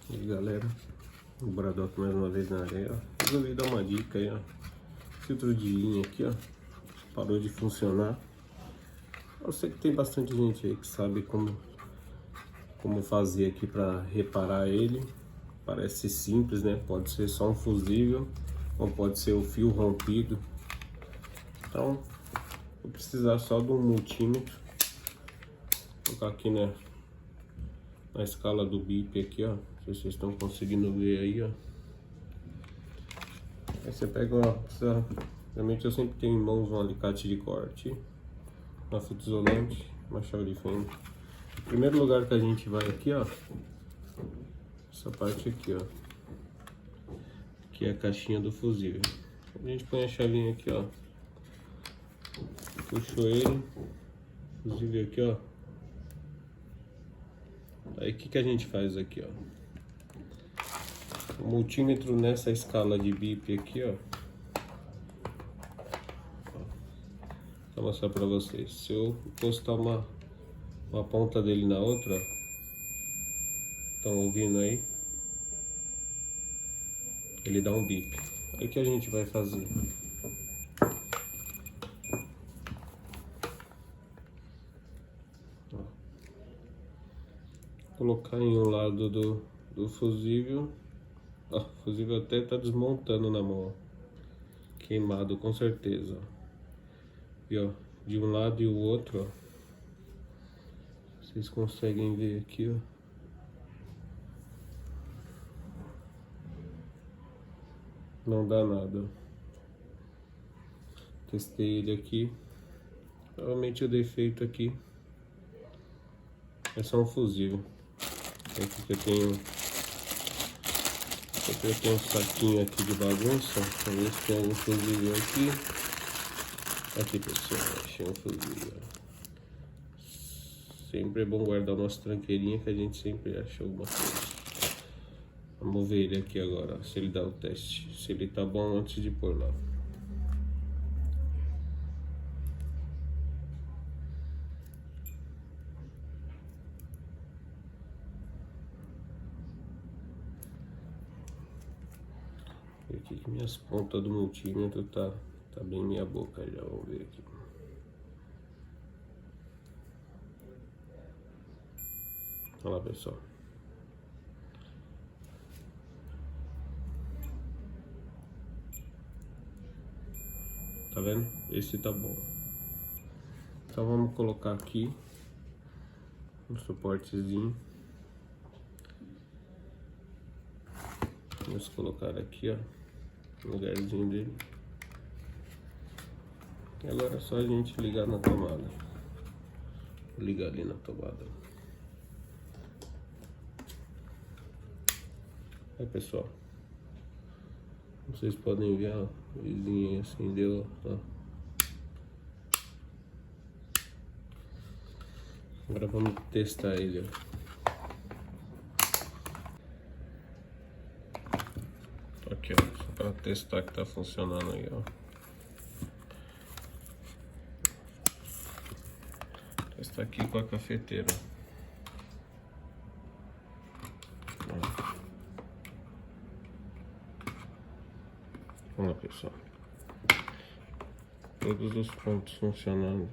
E aí, galera, o Bradock mais uma vez na areia, ó. Resolvi dar uma dica aí, ó. Filtro de linha aqui, ó, parou de funcionar. Eu sei que tem bastante gente aí que sabe como fazer aqui para reparar ele. Parece simples, né? Pode ser só um fusível ou pode ser o fio rompido. Então, vou precisar só de um multímetro. Vou colocar aqui, né, na escala do bip aqui, ó. Não sei se vocês estão conseguindo ver aí, ó. Aí você pega realmente eu sempre tenho em mãos um alicate de corte, uma fita isolante, uma chave de fenda. O primeiro lugar que a gente vai aqui, ó, essa parte aqui, ó, que é a caixinha do fusível. A gente põe a chavinha aqui, ó, puxou ele, fusível aqui, ó. Aí o que a gente faz aqui, ó? O multímetro nessa escala de bip aqui, ó. Vou mostrar pra vocês. Se eu encostar uma ponta dele na outra, estão ouvindo aí? Ele dá um bip. Aí que a gente vai fazer? Ó. Colocar em um lado do fusível. Ó, o fusível até tá desmontando na mão, ó. Queimado com certeza, ó. E ó, de um lado e o outro, ó, vocês conseguem ver aqui, ó. Não dá nada. Testei ele aqui. Provavelmente o defeito aqui é só um fusível. Aqui que eu tenho um saquinho aqui de bagunça. Pra ver se tem algum fusível aqui. Aqui, pessoal, achei um fusível. Sempre é bom guardar nossa tranqueirinha, que a gente sempre acha alguma coisa. Vamos ver ele aqui agora, se ele dá o teste, se ele tá bom antes de pôr lá. Aqui que minhas pontas do multímetro tá bem meia boca já, vamos ver aqui. Olha lá, pessoal. Tá vendo? Esse tá bom. Então vamos colocar aqui um suportezinho. Vamos colocar aqui, ó, no lugarzinho dele. E agora é só a gente ligar na tomada. Vou ligar ali na tomada. Aí, pessoal, vocês podem ver, ó, o vizinho acendeu, ó. Agora vamos testar ele, ó. Aqui, ó, só para testar que tá funcionando aí, ó. Testar aqui com a cafeteira. Vamos lá, pessoal. Todos os pontos funcionando.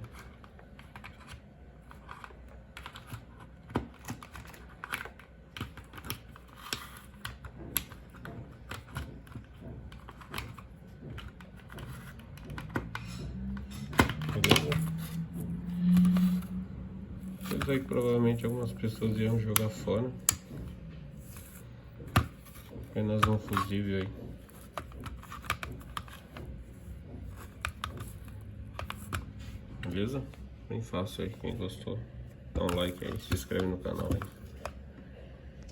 Apesar que provavelmente algumas pessoas iam jogar fora. Apenas um fusível aí. Beleza? Bem fácil aí. Quem gostou, dá um like aí, se inscreve no canal aí.